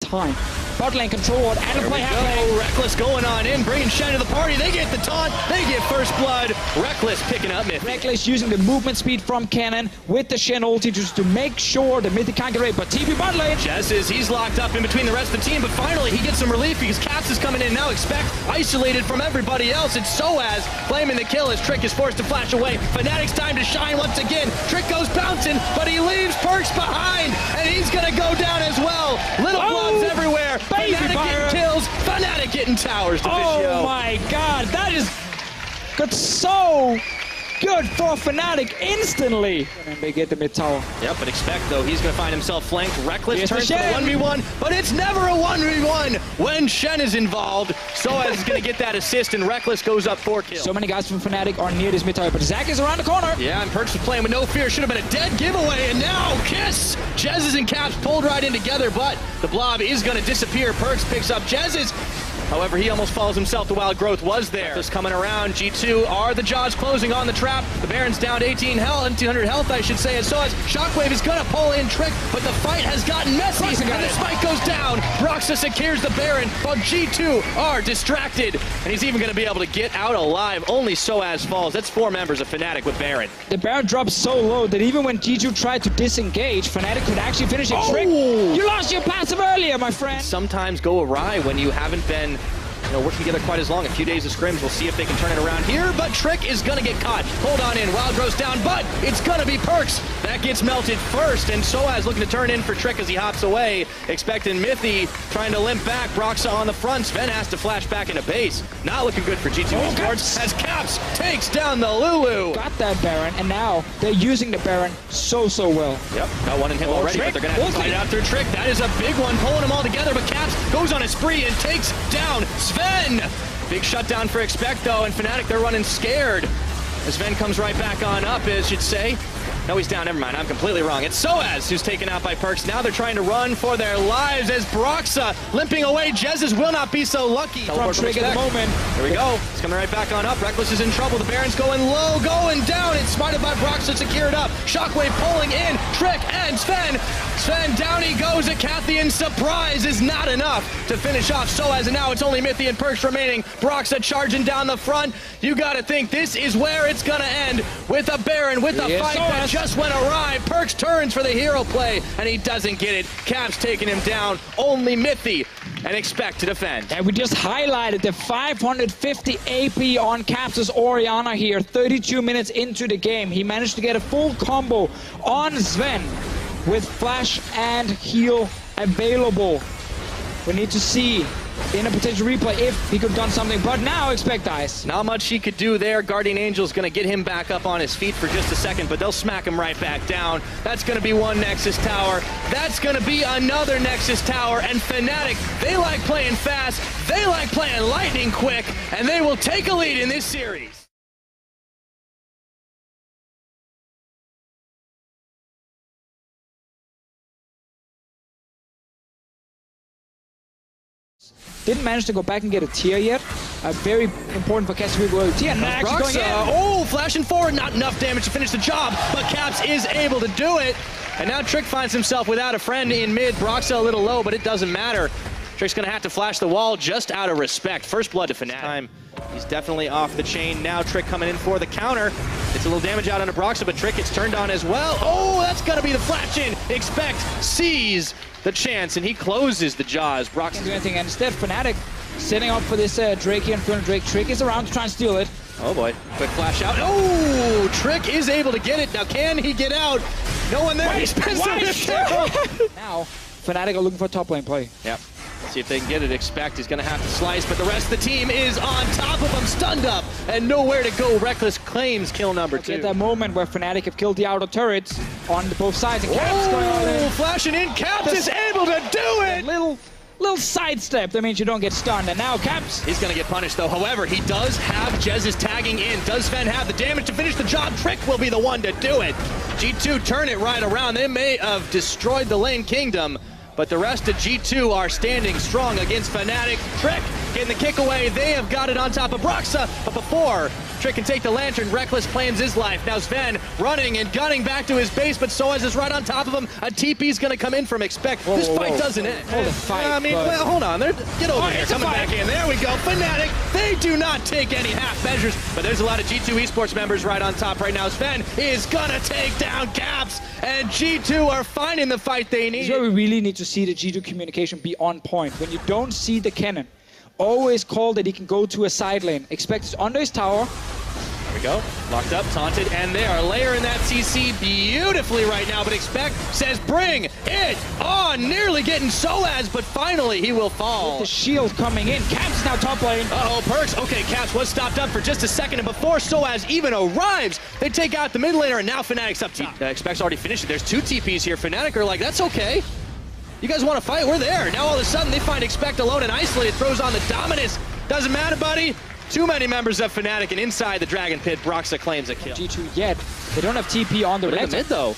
time. Bot lane controlled and a play happening. Reckless going on in, bringing Shen to the party. They get the taunt, they get first blood. Reckless picking up Mythic. Reckless using the movement speed from Cannon with the Shen ulti just to make sure the Mythic can't get away. But TP bot lane. He's locked up in between the rest of the team, but finally he gets some relief because Caps is coming in now. Expect isolated from everybody else. It's Soaz claiming the kill as Trick is forced to flash away. Fnatic's time to shine once again. Trick goes bouncing, but he leaves Perks behind, and he's gonna go down as well. Little blobs everywhere. Fnatic getting kills, Fnatic getting towers to Oh my god, that is got so good for Fnatic instantly. And they get the mid tower. Yep, but expect though, he's gonna find himself flanked. Reckless turns to the Shen. 1v1, but it's never a 1v1 when Shen is involved. Soaz is gonna get that assist, and Reckless goes up 4 kills. So many guys from Fnatic are near this mid tower, but Zach is around the corner. Yeah, and Perks was playing with no fear. Should have been a dead giveaway, and now Kiss! Jez's and Caps pulled right in together, but the blob is gonna disappear. Perks picks up Jez's. However, he almost falls himself. The wild growth was there. Just coming around. G2 are the jaws closing on the trap. The Baron's down to 18 health, 200 health, I should say. And so as Shockwave is gonna pull in Trick, but the fight has gotten messy, and the spike goes down. Broxa secures the Baron, while G2 are distracted, and he's even gonna be able to get out alive. Only Soaz falls. That's 4 members of Fnatic with Baron. The Baron drops so low that even when G2 tried to disengage, Fnatic could actually finish a Trick. You lost your passive earlier, my friend. Sometimes go awry when you haven't been working together quite as long. A few days of scrims. We'll see if they can turn it around here, but Trick is gonna get caught. Hold on in. Wild goes down, but it's gonna be Perks. That gets melted first, and Soaz looking to turn in for Trick as he hops away. Expecting Mythy trying to limp back. Broxa on the front. Sven has to flash back into base. Not looking good for G2 Esports as Caps takes down the Lulu. Got that Baron, and now they're using the Baron so well. Yep, got one in him already, Trick. but they're gonna have to fight it out through Trick. That is a big one, pulling them all together, but Caps goes on a spree and takes down Sven. Big shutdown for Expect though, and Fnatic, they're running scared. As Sven comes right back on up, I should say. No, he's down, never mind, I'm completely wrong. It's Soaz who's taken out by Perks. Now they're trying to run for their lives as Broxa limping away. Jez's will not be so lucky. From Trick at the moment. There we go. It's coming right back on up. Reckless is in trouble. The Baron's going low, going down. It's spotted by Broxa, secured up. Shockwave pulling in. Trick and Sven. Sven, down he goes. Acathian surprise is not enough to finish off Soaz, and now it's only Mythy and Perks remaining. Broxa charging down the front. You gotta think this is where it's gonna end, with a Baron, with a fight that just went awry. Perks turns for the hero play, and he doesn't get it. Caps taking him down. Only Mythy and Expect to defend. And we just highlighted the 550 AP on Caps' Orianna here, 32 minutes into the game. He managed to get a full combo on Sven with flash and heal available. We need to see in a potential replay if he could have done something, but now Expect dies. Not much he could do there. Guardian Angel's gonna get him back up on his feet for just a second, but they'll smack him right back down. That's gonna be one Nexus tower. That's gonna be another Nexus tower, and Fnatic, they like playing fast, they like playing lightning quick, and they will take a lead in this series. Didn't manage to go back and get a tier yet. Very important for Caps to go tier. Not actually going in. Oh, flashing forward, not enough damage to finish the job, but Caps is able to do it. And now Trick finds himself without a friend in mid. Broxa a little low, but it doesn't matter. Trick's gonna have to flash the wall just out of respect. First blood to Fnatic. He's definitely off the chain. Now Trick coming in for the counter. It's a little damage out onto Broxa, but Trick gets turned on as well. Oh, that's gonna be the flash in. Expect sees the chance, and he closes the jaws. Broxa can't do anything, and instead Fnatic setting up for this Drake here in front of Drake. Trick is around to try and steal it. Oh boy, quick flash out. Oh, Trick is able to get it. Now can he get out? No one there. He spins Now, Fnatic are looking for a top lane play. Yep. See if they can get it. Expect he's gonna have to slice, but the rest of the team is on top of him, stunned up, and nowhere to go. Reckless claims kill number 2. At that moment where Fnatic have killed the outer turrets on both sides, and Caps going all in. Flashing in, Caps is able to do it! Little sidestep, that means you don't get stunned, and now Caps. He's gonna get punished though. However, he does have Jez's tagging in. Does Sven have the damage to finish the job? Trick will be the one to do it. G2 turn it right around. They may have destroyed the lane kingdom, but the rest of G2 are standing strong against Fnatic. Trick getting the kick away. They have got it on top of Broxa, but before Trick can take the Lantern, Reckless plans his life. Now Sven running and gunning back to his base, but Soaz is right on top of him. A TP's gonna come in from Expect. This fight doesn't end. Fight, well, hold on. Get over here. Coming back in. There we go. Fnatic, they do not take any half measures, but there's a lot of G2 esports members right on top right now. Sven is gonna take down Caps, and G2 are finding the fight they need. This is where we really need to see the G2 communication be on point. When you don't see the cannon, always call that he can go to a side lane. Expect is under his tower. There we go. Locked up, taunted, and they are layering that CC beautifully right now, but Expect says bring it on. Nearly getting Soaz, but finally he will fall. With the shield coming in. Caps is now top lane. Uh-oh, Perks. Okay, Caps was stopped up for just a second, and before Soaz even arrives, they take out the mid laner, and now Fnatic's up top. Expect's already finished it. There's 2 TPs here. Fnatic are like, that's okay. You guys want to fight? We're there. Now all of a sudden they find Expect alone and isolated. Throws on the Dominus. Doesn't matter, buddy. Too many members of Fnatic, and inside the Dragon Pit, Broxa claims a kill. G2 yet. They don't have TP on the mid though.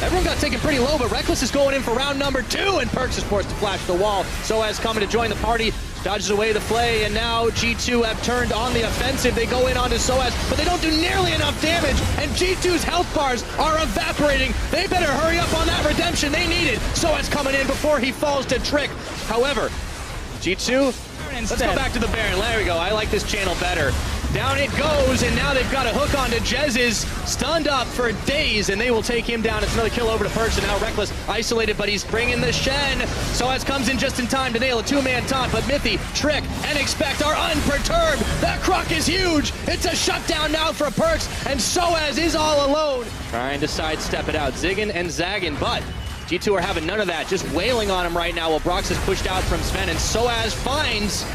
Everyone got taken pretty low, but Reckless is going in for round number 2, and Perks is forced to flash the wall. Soaz coming to join the party, dodges away the Flay, and now G2 have turned on the offensive. They go in onto Soaz, but they don't do nearly enough damage, and G2's health bars are evaporating. They better hurry up on that redemption they needed. Soaz coming in before he falls to Trick. However, G2, let's go back to the Baron. There we go. I like this channel better. Down it goes, and now they've got a hook onto Jez's, stunned up for days, and they will take him down. It's another kill over to Perks, and now Reckless isolated, but he's bringing the Shen. Soaz comes in just in time to nail a 2-man taunt, but Mythy, Trick, and Expect are unperturbed. That Croc is huge. It's a shutdown now for Perks, and Soaz is all alone. Trying to sidestep it out, zigging and zagging, but G2 are having none of that, just wailing on him right now while Brox is pushed out from Sven, and Soaz finds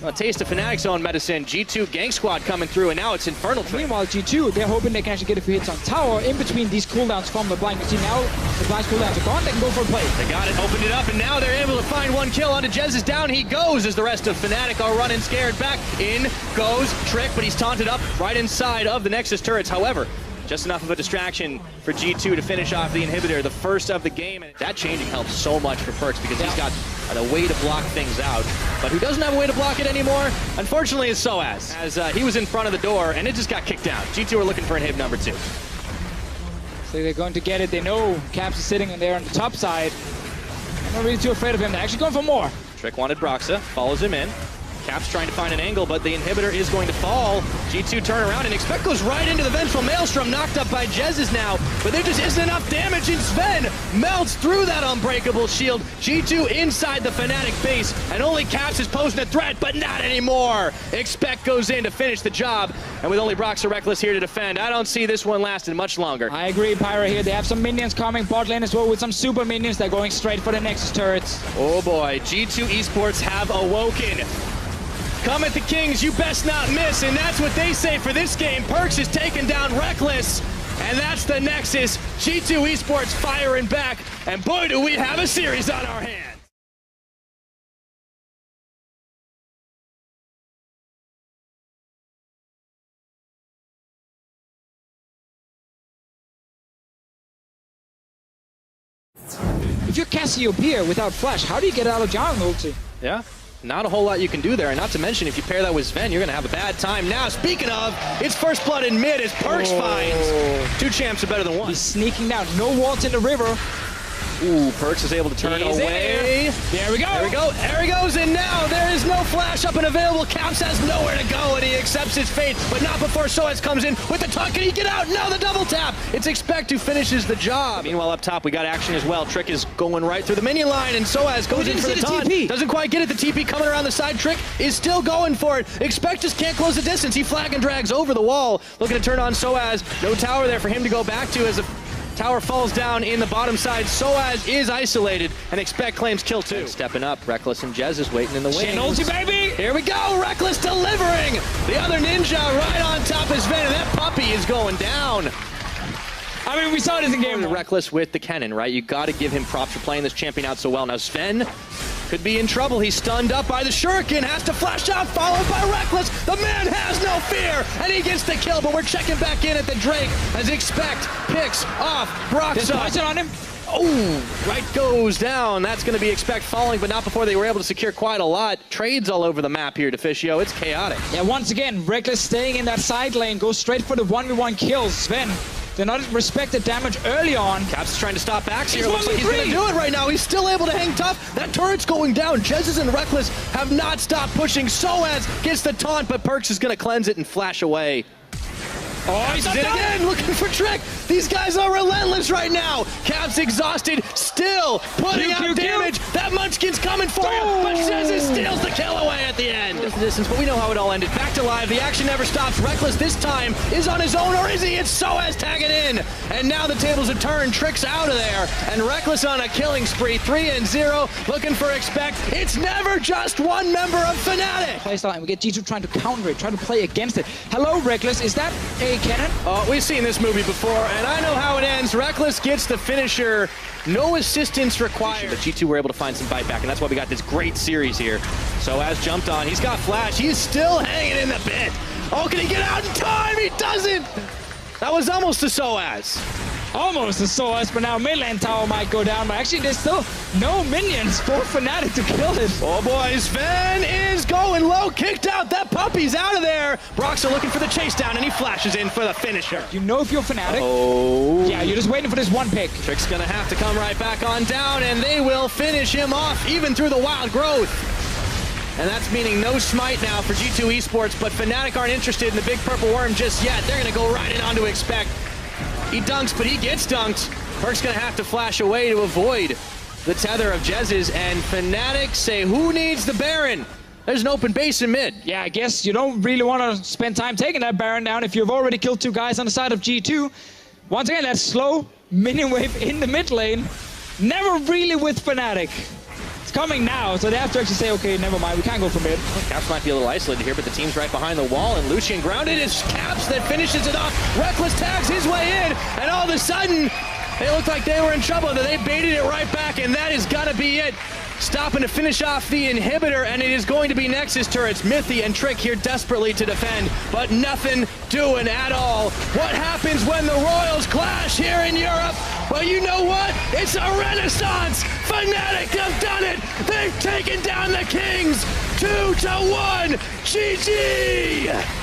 a taste of Fnatic's own medicine. G2 Gang Squad coming through, and now it's Infernal Train. Meanwhile, G2, they're hoping they can actually get a few hits on tower in between these cooldowns from the blind. You see now, the blind cooldowns are gone, they can go for a play. They got it, opened it up, and now they're able to find 1 kill onto Jez. Is down, he goes, as the rest of Fnatic are running scared back. In goes Trick, but he's taunted up right inside of the Nexus turrets. However, just enough of a distraction for G2 to finish off the inhibitor, the first of the game. And that changing helps so much for Perks because he's got a way to block things out. But who doesn't have a way to block it anymore, unfortunately, is Soaz, as he was in front of the door and it just got kicked out. G2 are looking for inhib number 2. So they're going to get it. They know Caps is sitting in there on the top side. I'm not really too afraid of him. They're actually going for more. Trick wanted Broxa, follows him in. Caps trying to find an angle, but the inhibitor is going to fall. G2 turn around, and Expect goes right into the Vengeful Maelstrom, knocked up by Jez's now, but there just isn't enough damage, and Sven melts through that unbreakable shield. G2 inside the Fnatic base, and only Caps is posing a threat, but not anymore. Expect goes in to finish the job, and with only Broxa Reckless here to defend, I don't see this one lasting much longer. I agree, Pyra here. They have some minions coming, bot lane as well, with some super minions. They're going straight for the Nexus turrets. Oh boy, G2 esports have awoken. Come at the Kings, you best not miss, and that's what they say for this game. Perks is taking down Reckless, and that's the Nexus. G2 esports firing back, and boy, do we have a series on our hands. If you're Cassiopeia without Flash, how do you get out of jungle ulti? Yeah. Not a whole lot you can do there, and not to mention, if you pair that with Sven, you're going to have a bad time. Now, speaking of, it's first blood in mid as Perks finds 2 champs are better than 1. He's sneaking down. No wards in the river. Ooh, Perks is able to turn away. There we go. There we go. There he goes, and now there is no flash up and available. Caps has nowhere to go, and he accepts his fate, but not before Soaz comes in with the tuck. Can he get out? No, the double tap. It's Expect who finishes the job. Meanwhile, up top, we got action as well. Trick is going right through the minion line, and Soaz goes in for the taunt. TP. Doesn't quite get it. The TP coming around the side. Trick is still going for it. Expect just can't close the distance. He flag and drags over the wall, looking to turn on Soaz. No tower there for him to go back to as the tower falls down in the bottom side. Soaz is isolated, and Expect claims kill 2. Stepping up, Reckless and Jez is waiting in the wings. Shen ulti, baby! Here we go, Reckless delivering! The other ninja right on top of Sven, and that puppy is going down. I mean, we saw this in game 1. Reckless with the cannon, right? You got to give him props for playing this champion out so well. Now Sven could be in trouble. He's stunned up by the Shuriken, has to flash out, followed by Reckless. The man has no fear, and he gets the kill, but we're checking back in at the Drake as Expect picks off Broxa. There's poison on him. Oh, right goes down. That's going to be expect falling, but not before they were able to secure quite a lot. Trades all over the map here, Deficio. It's chaotic. Yeah, once again, Reckless staying in that side lane, goes straight for the 1v1 kills. Sven, they're not respected damage early on. Caps is trying to stop backs here. He's Looks like he's going to do it right now. He's still able to hang tough. That turret's going down. Jesus and Reckless have not stopped pushing. Soaz gets the taunt, but Perks is going to cleanse it and flash away. Oh, he's in again, looking for Trick. These guys are relentless right now. Caps exhausted, still putting out damage. That Munchkin's coming for you, but Jesus steals the kill away at the end. There's the distance, but we know how it all ended. Back to live, the action never stops. Reckless this time is on his own, or is he? It's Soaz tagging in. And now the tables have turned, Trick's out of there. And Reckless on a killing spree, 3-0, looking for expect. It's never just one member of Fnatic. Playstyle, and we get G2 trying to counter it, trying to play against it. Hello, Reckless, is that a cannon? We've seen this movie before, and I know how it ends. Reckless gets the finisher, no assistance required. But G2 were able to find some bite back, and that's why we got this great series here. Soaz jumped on, he's got flash, he's still hanging in the pit. Oh, can he get out in time? He doesn't! That was almost a Soaz. Almost a Soaz, but now mid lane tower might go down, but actually there's still no minions for Fnatic to kill it. Oh boy, Sven is going low, kicked out, that puppy's out of there. Brox are looking for the chase down, and he flashes in for the finisher. You know if you're Fnatic, oh. Yeah, you're just waiting for this one pick. Trick's gonna have to come right back on down, and they will finish him off, even through the wild growth. And that's meaning no smite now for G2 Esports, but Fnatic aren't interested in the big purple worm just yet. They're gonna go right in on to expect. He dunks, but he gets dunked. Perk's gonna have to flash away to avoid the tether of Jez's, and Fnatic say, who needs the Baron? There's an open base in mid. Yeah, I guess you don't really want to spend time taking that Baron down if you've already killed two guys on the side of G2. Once again, that slow minion wave in the mid lane. Never really with Fnatic. It's coming now, so they have to actually say, okay, never mind, we can't go for mid. Caps might be a little isolated here, but the team's right behind the wall, and Lucian grounded. It's Caps that finishes it off. Reckless tags his way in, and all of a sudden, it looked like they were in trouble, and they baited it right back, and that is gonna be it. Stopping to finish off the inhibitor, and it is going to be Nexus turrets. Mythy and Trick here desperately to defend, but nothing doing at all. What happens when the Royals clash here in Europe? Well, you know what? It's a renaissance. Fnatic have done it. They've taken down the Kings 2-1. GG.